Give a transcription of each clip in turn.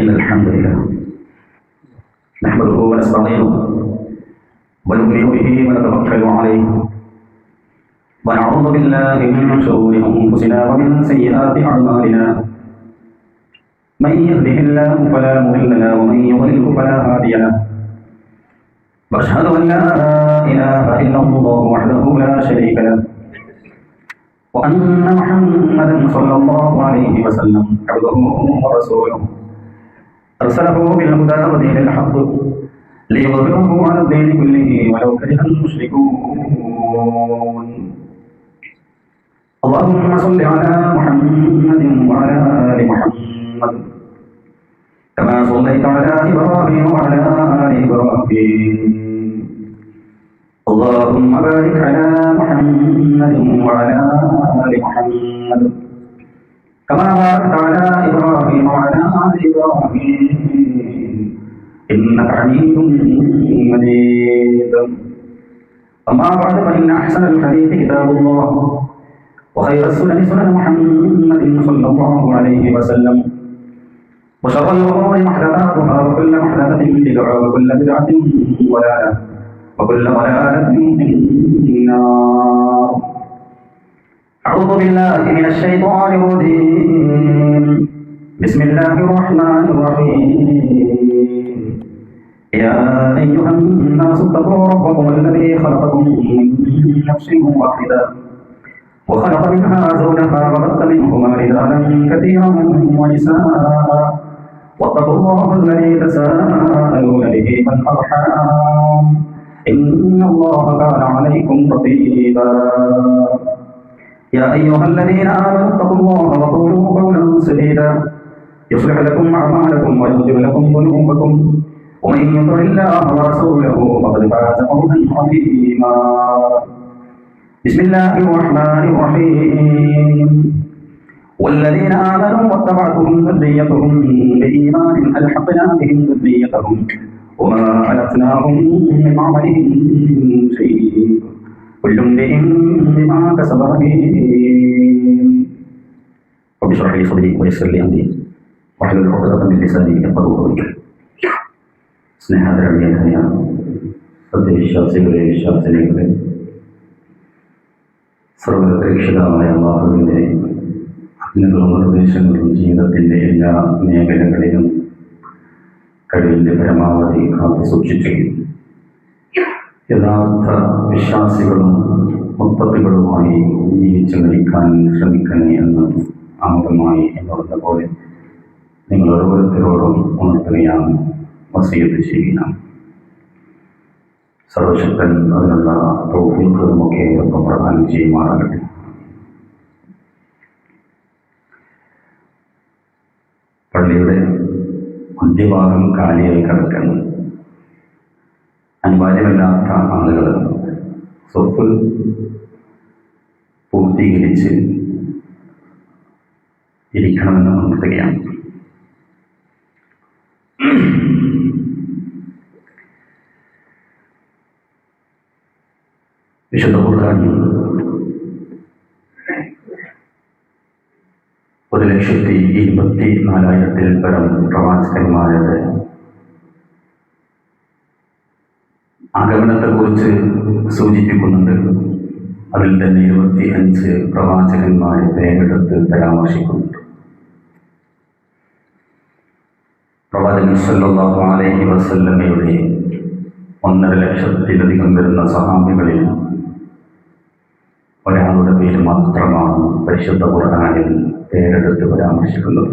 إن الحمد لله نحمده ونستعينه ونؤمن به ونتوكل عليه ونعوذ بالله من شرور أنفسنا ومن سيئات أعمالنا من يهده الله فلا مضل له ومن يضلل فلا هادي له وأشهد أن لا إله إلا الله وحده لا شريك له وأن محمدا صلى الله عليه وسلم عبده ورسوله أرسله بالهدى ودين الحق ليظهره على الدين كله ولو كره المشركون. اللهم صل على محمد وعلى آل محمد كما صليت على إبراهيم وعلى آل إبراهيم. اللهم بارك على محمد وعلى آل محمد كما باركت على إبراهيم وعلى آل إبراهيم إنك حميد مجيد. أما بعد فإن أحسن الحديث كتاب الله وخير السنن سنن محمد صلى الله عليه وسلم وشر الأمور محدثاتها وكل محدثة بدعة وكل بدعة ضلالة وكل ضلالة في النار. أعوذ بالله من الشيطان الرجيم. بسم الله الرحمن الرحيم. يا أيها الناس اتقوا ربكم الذي خلقكم من نفس واحدة وخلق منها زوجها وبث منهما رجالا كثيرا ونساء واتقوا الله الذي تساءلون به والأرحام إن الله كان عليكم رقيبا. يا أيها الذين آمنوا اتقوا الله وقولوا قولا سديدا يصلح لكم أعمالكم ويغفر لكم ذنوبكم ومن يطع الله ورسوله فقد فاز فوزا عظيما. بسم الله الرحمن الرحيم. والذين آمنوا واتبعتهم ذريتهم بإيمان ألحقنا بهم ذريتهم وما ألتناهم من عملهم من شيء كل امرئ بما كسب رهين. رب اشرح لي صدري ويسر لي أمري واحلل عقدة من لساني يفقهوا قولي. സ്നേഹാദരണിയായ സത്യവിശ്വാസികളെ വിശ്വാസിനികളെ, സർവരക്ഷിതാവായ അല്ലാഹുവിന്റെ ആജ്ഞകളും നിർദ്ദേശങ്ങളും ജീവിതത്തിന്റെ എല്ലാ മേഖലകളിലും കഴിവിന്റെ പരമാവധി കാത്തു സൂക്ഷിച്ചു യഥാർത്ഥ വിശ്വാസികളും മുത്തഖികളുമായി ജീവിച്ചു മരിക്കാൻ ശ്രമിക്കണേ എന്ന് ആമുഖമായി എന്നുള്ളത് പോലെ നിങ്ങൾ ഓരോരുത്തരോടും ഉണർത്തുകയാണ് വസിയത്ത് ചെയ്യുക. സർവശക്തൻ അതിനുള്ള തൗഫീഖുമൊക്കെ ഒപ്പം പ്രദാനം ചെയ്യുമാറാകട്ടെ. പള്ളിയുടെ മധ്യഭാഗം കാലിയായി കിടക്കുന്നു. അനിവാര്യമല്ലാത്ത ആളുകൾ സ്വത്ത് പൂർത്തീകരിച്ച് ഇരിക്കണമെന്ന് ഉണർത്തുകയാണ്. വിശുദ്ധ ഖുർആനിൽ 1,24,000-ൽ പരം പ്രവാചകന്മാരുടെ ആഗമനത്തെക്കുറിച്ച് സൂചിപ്പിക്കുന്നുണ്ട്. അതിൽ തന്നെ 25 പ്രവാചകന്മാരെ പേരെടുത്ത് പരാമർശിക്കുന്നുണ്ട്. പ്രവാചകൻ സല്ലല്ലാഹു അലൈഹി വസല്ലമയുടെ 1,50,000-ലധികം വരുന്ന സഹാബികളിൽ ഒരാളുടെ പേര് മാത്രമാണ് പരിശുദ്ധ ഖുർആനിൽ പേരെടുത്ത് പരാമർശിക്കുന്നത്.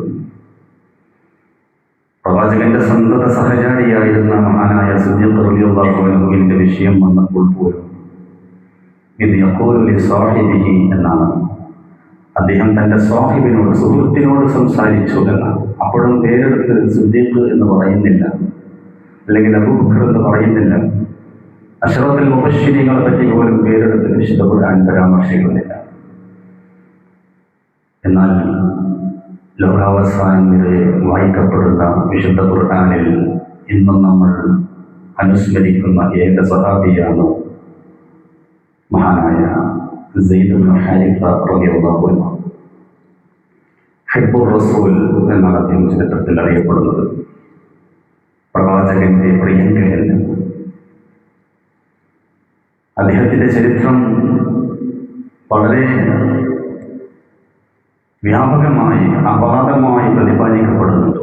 പ്രവാചകന്റെ സന്തത സഹചാരിയായിരുന്ന മഹാനായ സിദ്ദീഖ് റളിയല്ലാഹു അൻഹുവിന്റെ വിഷയം വന്നപ്പോൾ പോലും ഇത് യഖൂലു ലിസാഹിബിഹി എന്നാണ്. അദ്ദേഹം തന്റെ സാഹിബിനോട്, സുഹൃത്തിനോട് സംസാരിച്ചു എന്നാണ്. അപ്പോഴും പേരെടുത്ത് സിദ്ദീഖ് എന്ന് പറയുന്നില്ല, അല്ലെങ്കിൽ അബൂബക്കർ എന്ന് പറയുന്നില്ല. അശ്റഫുൽ മുബശ്ശിരീങ്ങളെ പറ്റി പോലും പേരെടുത്ത് വിശുദ്ധ ഖുർആൻ പരാമർശിക്കുന്നില്ല. എന്നാൽ ലോകാവസാനം വരെ വായിക്കപ്പെടുന്ന വിശുദ്ധ ഖുർആനിൽ ഇന്നും നമ്മൾ അനുസ്മരിക്കുന്ന ഏക സഹാബിയാണ് മഹാനായ സെയ്ദ് ഇബ്നു ഹാരിസ റളിയല്ലാഹു അൻഹു. ഹിബ്ബുർ റസൂൽ എന്നാണ് അദ്ദേഹം ചരിത്രത്തിൽ അറിയപ്പെടുന്നത്. പ്രവാചകന്റെ പ്രിയങ്കരൻ. അദ്ദേഹത്തിന്റെ ചരിത്രം വളരെ വ്യാപകമായി അപാരമായി പ്രതിപാദിക്കപ്പെടുന്നുണ്ട്.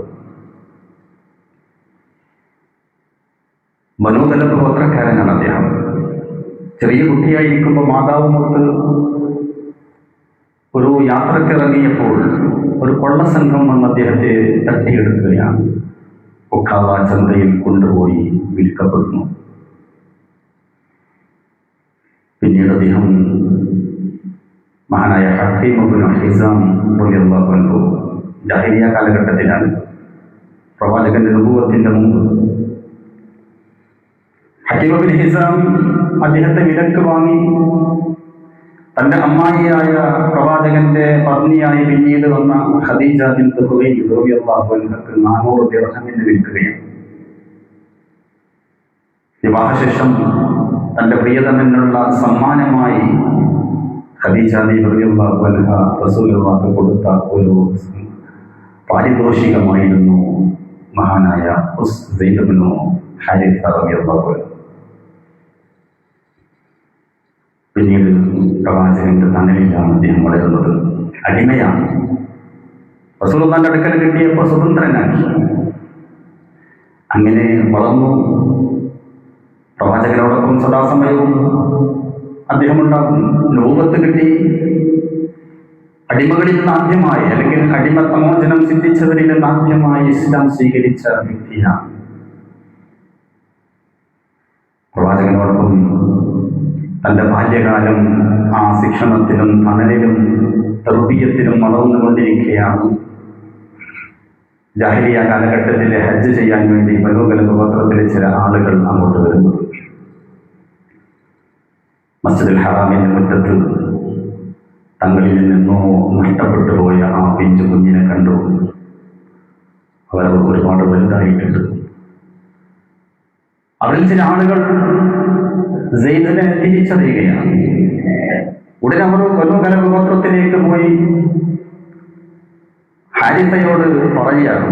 ബനൂതല ഗോത്രക്കാരനാണ് അദ്ദേഹം. ചെറിയ കുട്ടിയായിരിക്കുമ്പോൾ മാതാവുമൊത്ത് ഒരു യാത്രക്കിറങ്ങിയപ്പോൾ ഒരു കൊള്ളസംഘം വന്ന് അദ്ദേഹത്തെ തട്ടിയെടുക്കുകയാണ്. ഒക്കാവ ചന്തയിൽ കൊണ്ടുപോയി വിൽക്കപ്പെടുന്നു. പിന്നീട് അദ്ദേഹം മഹാനായ ഹക്കീം ഇബ്നു ഹിസാം റളിയല്ലാഹു അൻഹു, ജാഹിലിയ്യ കാലഘട്ടത്തിലാണ്, പ്രവാചകന്റെ നബുവത്തിന്റെ മുമ്പ്, ഹക്കീം ഇബ്നു ഹിസാം അദ്ദേഹത്തെ വിലക്ക് വാങ്ങി തന്റെ അമ്മായിയായ പ്രവാചകന്റെ പത്നിയായി പിന്നീട് വന്ന ഖദീജ ബിൻത് ഖുവൈലിദ് റളിയല്ലാഹു അൻഹക്ക് 400 ദിർഹമിന് വിൽക്കുകയാണ്. വിവാഹശേഷം തന്റെ പ്രിയതമനുള്ള സമ്മാനമായി ഖദീജ റളിയല്ലാഹു അൻഹ റസൂലുള്ളാഹിക്ക് കൊടുത്ത ഒരു പാരിതോഷികമായിരുന്നു മഹാനായ സെയ്ദ് ഇബ്നു ഹാരിസ റളിയല്ലാഹു അൻഹു. പിന്നീട് പ്രവാചകന്റെ തണലിലാണ് അദ്ദേഹം വളരുന്നത്. അടിമയാണ്. റസൂലുള്ളാഹിന്റെ അടുക്കൽ കിട്ടിയപ്പോൾ സ്വതന്ത്രനാക്കി. അങ്ങനെ വളർന്നു. പ്രവാചകനോടൊപ്പം സദാസമയവും അദ്ദേഹം ഉണ്ടാകും. ലോകത്ത് കിട്ടി. അടിമകളിൽ നിന്ന് ആദ്യമായി, അല്ലെങ്കിൽ അടിമത്തമോചനം സിദ്ധിച്ചവരിൽ നിന്ന് ആദ്യമായി ഇസ്ലാം സ്വീകരിച്ച വ്യക്തിയാണ്. പ്രവാചകനോടൊപ്പം തന്റെ ബാല്യകാലം ആ ശിക്ഷണത്തിലും തണലിലും തർബീയത്തിലും വളർന്നുകൊണ്ടിരിക്കുകയാണ്. ജാഹിലിയ്യ കാലഘട്ടത്തിലെ ഹജ്ജ് ചെയ്യാൻ വേണ്ടി ബനൂതല ഗോത്രത്തിലെ ചില ആളുകൾ അങ്ങോട്ട് വരുന്നത്. മസ്ജിദുൽ ഹറാമിന്റെ മുറ്റത്ത് തങ്ങളിൽ നിന്നോ നഷ്ടപ്പെട്ടു പോയ ആ പിഞ്ചു കുഞ്ഞിനെ കണ്ടു. അവർ ഒരുപാട് വലുതായിട്ടുണ്ട്. അവരിൽ ചില ആളുകൾ സെയ്ദിനെ തിരിച്ചറിയുകയാണ്. ഉടനെ അവർ ബനൂതല ഗോത്രത്തിലേക്ക് പോയി ഹാരിസയോട് പറയുകയാണ്,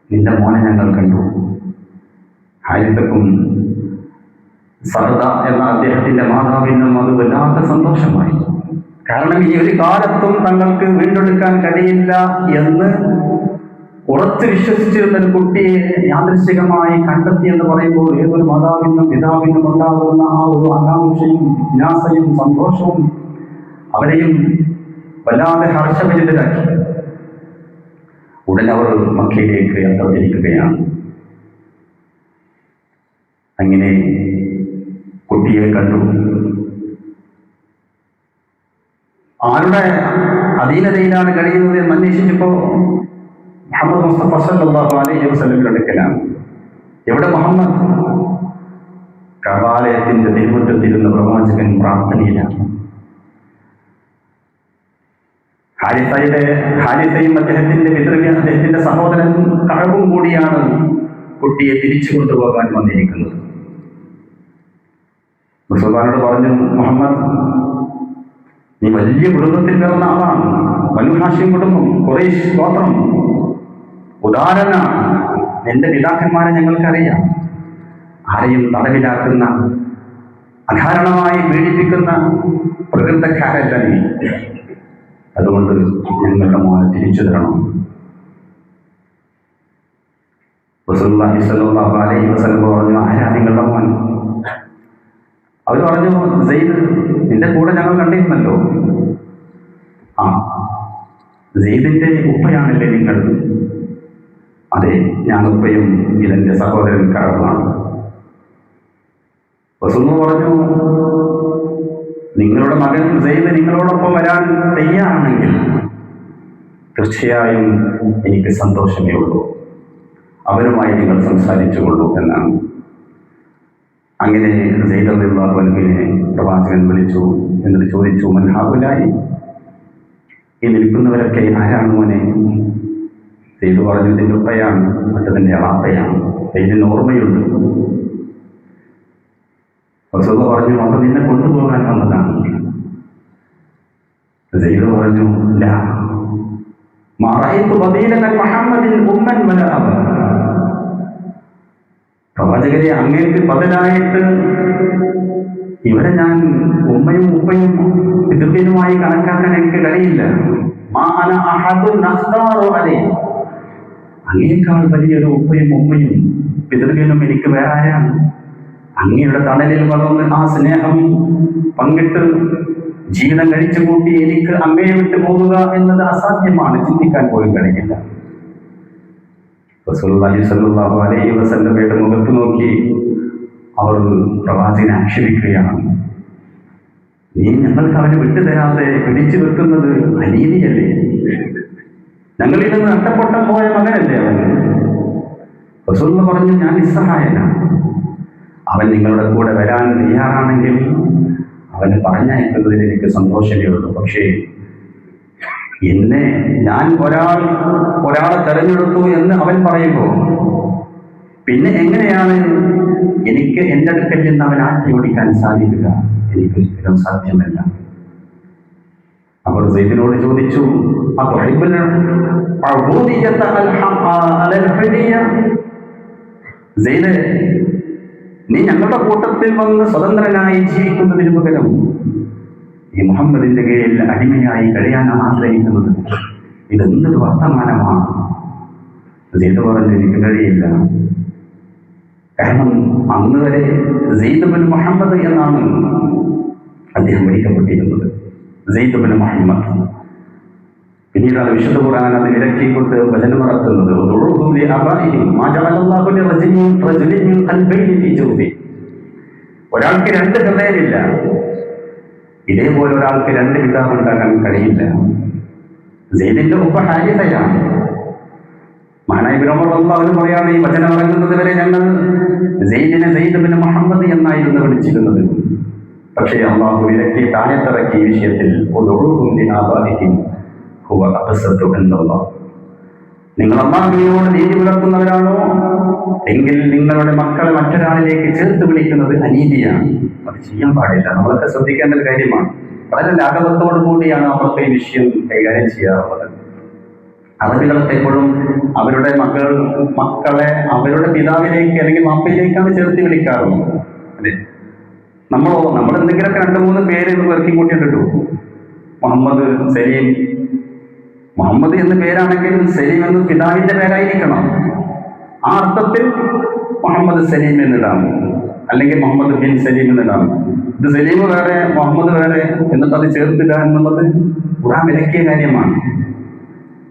നിന്റെ മോനെ ഞങ്ങൾ കണ്ടു. ഹാരിസക്കും സഹദ എന്ന അദ്ദേഹത്തിന്റെ മാതാവിനും അത് വല്ലാത്ത സന്തോഷമായി. കാരണം ഈ ഒരു കാലത്തും തങ്ങൾക്ക് വീണ്ടെടുക്കാൻ കഴിയില്ല എന്ന് ഉറച്ചു വിശ്വസിച്ചിരുന്ന ഒരു കുട്ടിയെ യാദൃശ്ചികമായി കണ്ടെത്തി എന്ന് പറയുമ്പോൾ ഏതൊരു മാതാവിനും പിതാവിനും ഉണ്ടാകുന്ന ആ ഒരു ആകാംക്ഷയും ജിജ്ഞാസയും സന്തോഷവും അവരെയും വല്ലാതെ ഹർഷഭരിതരാക്കി. ഉടനെ അവർ മക്കയിലേക്ക് യാത്ര തിരിക്കുകയാണ്. അങ്ങനെ കുട്ടിയെ കണ്ടു. ആരുടെ അധീനതയിലാണ് കഴിയുന്നത് എന്ന് അന്വേഷിച്ചപ്പോൾ മുഹമ്മദ് മുസ്തഫ സല്ലല്ലാഹു അലൈഹി വസല്ലമയുടെ അടുക്കലാണ്. എവിടെ മുഹമ്മദ്? കഅബാലയത്തിന്റെ തിരുമുറ്റത്തിരുന്ന പ്രവാചകൻ പ്രാർത്ഥനയിലാണ്. ഹാരിസയും അദ്ദേഹത്തിന്റെ പിതൃവ്യം, അദ്ദേഹത്തിന്റെ സഹോദരൻ കഅബും കൂടിയാണ് കുട്ടിയെ തിരിച്ചു കൊണ്ടുപോകാൻ വന്നിരിക്കുന്നത്. റസൂലുള്ളാഹിയോട് പറഞ്ഞു, മുഹമ്മദ്, നീ വലിയ കുടുംബത്തിൽ പിറന്ന ആളാണ്. ബനൂ ഹാഷിം കുടുംബം, ഖുറൈശ് ഗോത്രം, ഉദാരനാണ്. നിന്റെ പിതാക്കന്മാരെ ഞങ്ങൾക്കറിയാം. ആരെയും തടവിലാക്കുന്ന, അകാരണമായി പീഡിപ്പിക്കുന്ന പ്രകൃതക്കാരല്ല നീ. അതുകൊണ്ട് ഞങ്ങളുടെ മോനെ തിരിച്ചു തരണം. റസൂലുള്ളാഹി സ്വല്ലല്ലാഹു അലൈഹി വസല്ലം പറഞ്ഞു, ആരാ നിങ്ങളുടെ മോൻ? അവർ പറഞ്ഞു, സെയ്ദ്, നിന്റെ കൂടെ ഞങ്ങൾ കണ്ടിരുന്നല്ലോ. ആ, സെയ്ദിന്റെ ഉപ്പയാണല്ലേ നിങ്ങൾ? അതെ, ഞാൻ ഉപ്പയും ഇതെന്റെ സഹോദരൻ കഅബാണ്. റസൂലുള്ളാഹി പറഞ്ഞു, നിങ്ങളുടെ മകൻ സെയ്ദ് നിങ്ങളോടൊപ്പം വരാൻ തയ്യാറാണെങ്കിൽ തീർച്ചയായും എനിക്ക് സന്തോഷമേ ഉള്ളൂ. അവരുമായി നിങ്ങൾ സംസാരിച്ചുകൊള്ളൂ എന്നാണ്. അങ്ങനെ സെയ്ദ് റളിയല്ലാഹു അൻഹുവിനെ പ്രവാചകൻ വിളിച്ചു. എന്നിട്ട് ചോദിച്ചു, മൻ ഹൗലായി? ഈ നിൽക്കുന്നവരൊക്കെ ആരാണ് മോനെ? സെയ്ദ് പറഞ്ഞു, ഇതിൻ്റെ ഉപ്പയാണ്, മറ്റതിൻ്റെ അളാപ്പയാണ്. സെയ്ദിന് ഓർമ്മയുണ്ട്. റസൂലുള്ളാഹി പറഞ്ഞു, അവർ നിന്നെ കൊണ്ടുപോകാൻ വന്നതാണ്. സെയ്ദ് പറഞ്ഞു, ഇല്ല, മാ റഅയ്തു ബദീലൻ മുഹമ്മദിൻ ഉമ്മൻ വലാ അബ. പ്രവാചകരെ, അങ്ങേക്ക് ബദലായിട്ട് ഇവരെ ഞാൻ ഉമ്മയും ഉപ്പയും പിതൃവിനുമായി കണക്കാക്കാൻ എനിക്ക് കഴിയില്ല. മാ അന അഹദുൻ അഖ്താറു അലൈഹി. അങ്ങേക്കാൾ വലിയൊരു ഉപ്പയും ഉമ്മയും പിതൃവിനും എനിക്ക് വേറെ ആരാണ്? അങ്ങയുടെ തണലിൽ വളർന്ന് ആ സ്നേഹം പങ്കിട്ട് ജീവിതം കഴിച്ചു കൂട്ടി എനിക്ക് അങ്ങയെ വിട്ടു പോകുക എന്നത് അസാധ്യമാണ്, ചിന്തിക്കാൻ പോലും കഴിയില്ല. റസൂലുള്ളാഹി സ്വല്ലല്ലാഹു അലൈഹി വസല്ലമയുടെ മുഖത്ത് നോക്കി അവർ പ്രവാചകനെ ആക്ഷേപിക്കുകയാണ്. നീ ഞങ്ങൾക്ക് അവനെ വിട്ടുതരാതെ പിടിച്ചു വെക്കുന്നത് അനീതിയല്ലേ? ഞങ്ങളിൽ നിന്ന് നഷ്ടപ്പെട്ട പോയ മകനല്ലേ അവൻ? റസൂലുള്ളാഹി പറഞ്ഞു, ഞാൻ നിസ്സഹായനാണ്. അവൻ നിങ്ങളുടെ കൂടെ വരാൻ തയ്യാറാണെങ്കിൽ അവനെ പറഞ്ഞയക്കുന്നതിൽ എനിക്ക് സന്തോഷമേ ഉള്ളൂ. പക്ഷേ ഞാൻ ഒരാളെ തെരഞ്ഞെടുത്തു എന്ന് അവൻ പറയുമ്പോൾ പിന്നെ എങ്ങനെയാണ് എനിക്ക് എൻ്റെ അടുക്കൽ നിന്ന് അവൻ ആട്ടി ഓടിക്കാൻ സാധിക്കുക? എനിക്കൊരിക്കലും സാധ്യമല്ല. അവർ സെയ്ദിനോട് ചോദിച്ചു, സെയ്ദ്, നീ ഞങ്ങളുടെ കൂട്ടത്തിൽ വന്ന് സ്വതന്ത്രനായി ജീവിക്കുന്നതിന് പകരം ഈ മുഹമ്മദിന്റെ കീഴിൽ അടിമയായി കഴിയാനാണ് ആഗ്രഹിക്കുന്നത്. ഇതെന്തൊരു വർത്തമാനമാണ്? സെയ്ദ് പറഞ്ഞു, എനിക്ക് കഴിയില്ല. കാരണം അന്ന് വരെ സെയ്ദ് ബിൻ മുഹമ്മദ് എന്നാണ് അദ്ദേഹം വിളിക്കപ്പെട്ടിരുന്നത്. സെയ്ദ് ബിൻ മുഹമ്മദ്. പിന്നീടാണ് വിശുദ്ധ ഖുർആൻ അത് വിലക്കിക്കൊണ്ട് വചനമിറക്കുന്നത്. ഒരാൾക്ക് രണ്ട് ഹൃദയമില്ല. ഇതേപോലെ ഒരാൾക്ക് രണ്ട് പിതാവ് ഉണ്ടാക്കാൻ കഴിയില്ല. സെയ്ദിന്റെ ഉപ്പ ഹാരിസയാണ്. മഹാനായ ഇബ്നു ഉമർ റളിയല്ലാഹു അൻഹു പറയാണ്, ഈ വചനം ഇറങ്ങുന്നത് വരെ ഞങ്ങൾ സെയ്ദിനെ സെയ്ദ് ബിൻ മുഹമ്മദ് എന്നായിരുന്നു വിളിച്ചിരുന്നത്. പക്ഷേ അല്ലാഹു വിലക്കി താഴത്തിറക്കി ഈ വിഷയത്തിൽ നിങ്ങൾ അല്ലാഹുവിനോട് നീതി പുലർത്തുന്നവരാണോ എങ്കിൽ നിങ്ങളുടെ മക്കളെ മറ്റൊരാളിലേക്ക് ചേർത്ത് വിളിക്കുന്നത് അനീതിയാണ്. അത് ചെയ്യാൻ പാടില്ല. നമ്മളൊക്കെ ശ്രദ്ധിക്കേണ്ട ഒരു കാര്യമാണ്. വളരെ ലാഘവത്തോടു കൂടിയാണ് നമ്മളൊക്കെ ഈ വിഷയം കൈകാര്യം ചെയ്യാറുള്ളത്. അറബികളൊക്കെ എപ്പോഴും അവരുടെ മക്കളെ അവരുടെ പിതാവിലേക്ക് അല്ലെങ്കിൽ മാപ്പയിലേക്കാണ് ചേർത്ത് വിളിക്കാറുള്ളത്, അല്ലെ? നമ്മൾ എന്തെങ്കിലുമൊക്കെ 2-3 പേര് പെറുക്കി കൂട്ടിയിട്ടിട്ടു. മുഹമ്മദ്, സലീം. മുഹമ്മദ് എന്ന പേരാണെങ്കിലും സലീം എന്ന് പിതാവിന്റെ പേരായിരിക്കണം. ആ അർത്ഥത്തിൽ മുഹമ്മദ് സലീം എന്നിടാം, അല്ലെങ്കിൽ മുഹമ്മദ് ബിൻ സലീം എന്നിടാം. ഇത് സലീം വേറെ മുഹമ്മദ് വേറെ എന്നിട്ട് അത് ചേർത്തില്ല എന്നുള്ളത് ഖുർആൻ വിലക്കിയ കാര്യമാണ്.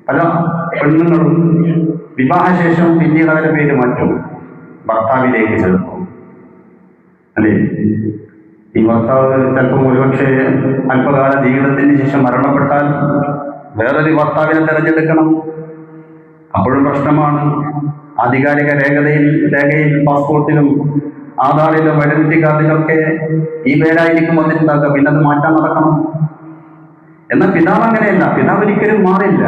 പല പെണ്ണുങ്ങളും വിവാഹശേഷം പിന്നീട് അവരുടെ പേര് മാറ്റും, ഭർത്താവിലേക്ക് ചേർക്കും, അല്ലേ? ഈ ഭർത്താവ് ചിലപ്പോൾ ഒരുപക്ഷെ അല്പകാല ജീവിതത്തിന് ശേഷം മരണപ്പെട്ടാൽ വേറൊരു ഭർത്താവിനെ തെരഞ്ഞെടുക്കണം. അപ്പോഴും പ്രശ്നമാണ്. ആധികാരിക രേഖയിൽ പാസ്പോർട്ടിലും ആധാറിലും ഐഡന്റിറ്റി കാർഡിലൊക്കെ ഈ പേരായിരിക്കും വന്നിട്ടുണ്ടാക്കുക. പിന്നെ അത് മാറ്റാൻ നടക്കണം. എന്നാൽ പിതാവ് അങ്ങനെയല്ല. പിതാവ് ഒരിക്കലും മാറില്ല.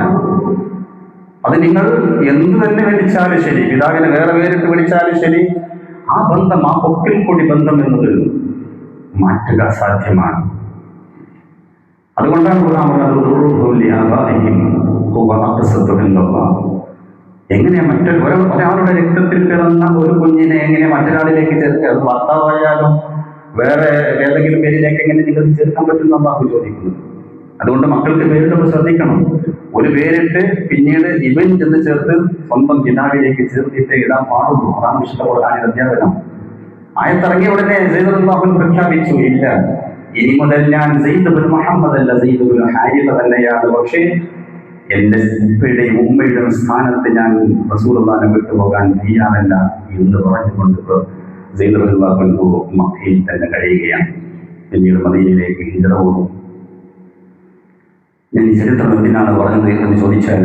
അത് നിങ്ങൾ എന്ത് തന്നെ വിളിച്ചാലും ശരി, പിതാവിനെ വേറെ പേരിട്ട് വിളിച്ചാലും ശരി, ആ ബന്ധം, ആ പൊക്കിൽ കൊടി ബന്ധം എന്നത് മാറ്റുക സാധ്യമാണ്. അതുകൊണ്ടാണ് എങ്ങനെ ഒരാളുടെ രക്തത്തിൽ പിറന്ന ഒരു കുഞ്ഞിനെ എങ്ങനെ മറ്റൊരാളിലേക്ക് ചേർക്കുക? അത് ഭർത്താവായാലും വേറെ ഏതെങ്കിലും പേരിലേക്ക് എങ്ങനെ നിങ്ങൾ ചേർക്കാൻ പറ്റുമെന്നാണ് ചോദിക്കുന്നത്. അതുകൊണ്ട് മക്കൾക്ക് പേരിടുമ്പോൾ ശ്രദ്ധിക്കണം. ഒരു പേരിട്ട് പിന്നീട് ഇവൻ ചെന്ന് ചേർത്ത് സ്വന്തം പിതാവിലേക്ക് ചേർത്തിട്ട് ഇടാൻ പാടുള്ളൂ. അതാണ് വിശുദ്ധ ഖുർആനിലെ അധ്യാപനം. ആയത്തിറങ്ങിയ ഉടനെ സെയ്ദ് റളിയല്ലാഹു അൻഹു പ്രഖ്യാപിച്ചു, ഇല്ല, ഇനി മുതൽ ഞാൻ സെയ്ദ് ബിൻ മുഹമ്മദ് അല്ല, സെയ്ദ് ബിൻ ഹാരിസ തന്നെയാണ്. പക്ഷേ എന്റെ ഉപ്പയുടെയും ഉമ്മയുടെയും സ്ഥാനത്ത് ഞാൻ റസൂലുള്ളാഹിനെ വിട്ടുപോകാൻ തയ്യാറല്ല എന്ന് പറഞ്ഞുകൊണ്ട് സെയ്ദ് റളിയല്ലാഹു അൻഹു മക്കയിൽ തന്നെ കഴിയുകയാണ്. പിന്നീട് മദീനയിലേക്ക് ഹിജ്റ പോകുന്നു. ഞാൻ ഈ ചരിത്രം എന്തിനാണ് പറഞ്ഞത് എന്ന് ചോദിച്ചാൽ,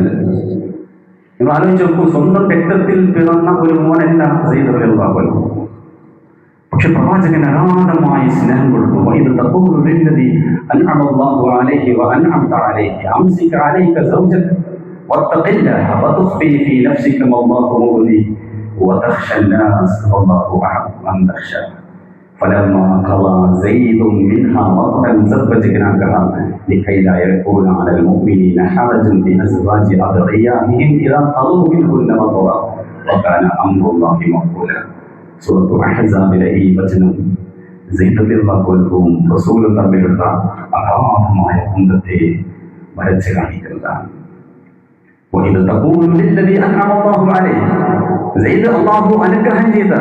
നിങ്ങൾ ആലോചിച്ച് നോക്കൂ. സ്വന്തം രക്തത്തിൽ പിറന്ന ഒരു മോനല്ല സെയ്ദ് റളിയല്ലാഹു അൻഹു. പക്ഷെ പ്രവാചകൻ അഗാധമായി സ്നേഹം കൊടുത്തു. ഇത് തഖൂലു ലില്ലദി അൻഅമ അല്ലാഹു അലൈഹി വഅൻഅംത അലൈഹി അംസിക അലൈക സൗജക വത്തഖില്ലാഹ വതുഖ്ഫി ഫീ നഫ്സിക വല്ലാഹു മുഗ്നി വതഖ്ശ അന്നാസ് വല്ലാഹു അഹഖു അൻ തഖ്ശ. فلما قضى زيد منها وطرا زوجناكها لكي لا يكون على المؤمنين حرج بأزواج أدعيائهم إذا قضوا منهن وطرا وكان أمر الله مفعولا. സൂറത്തുൽ അഹ്സാബിലെ ഈ വചനം സെയ്ദ് റളിയല്ലാഹുവും റസൂലും തമ്മിലുള്ള അഗാധമായ ബന്ധത്തെ വരച്ചു കാണിക്കുന്നതാണ്. وإذ تقول للذي أنعم الله عليه, സെയ്ദ് അല്ലാഹു അനുഗ്രഹം ചെയ്ത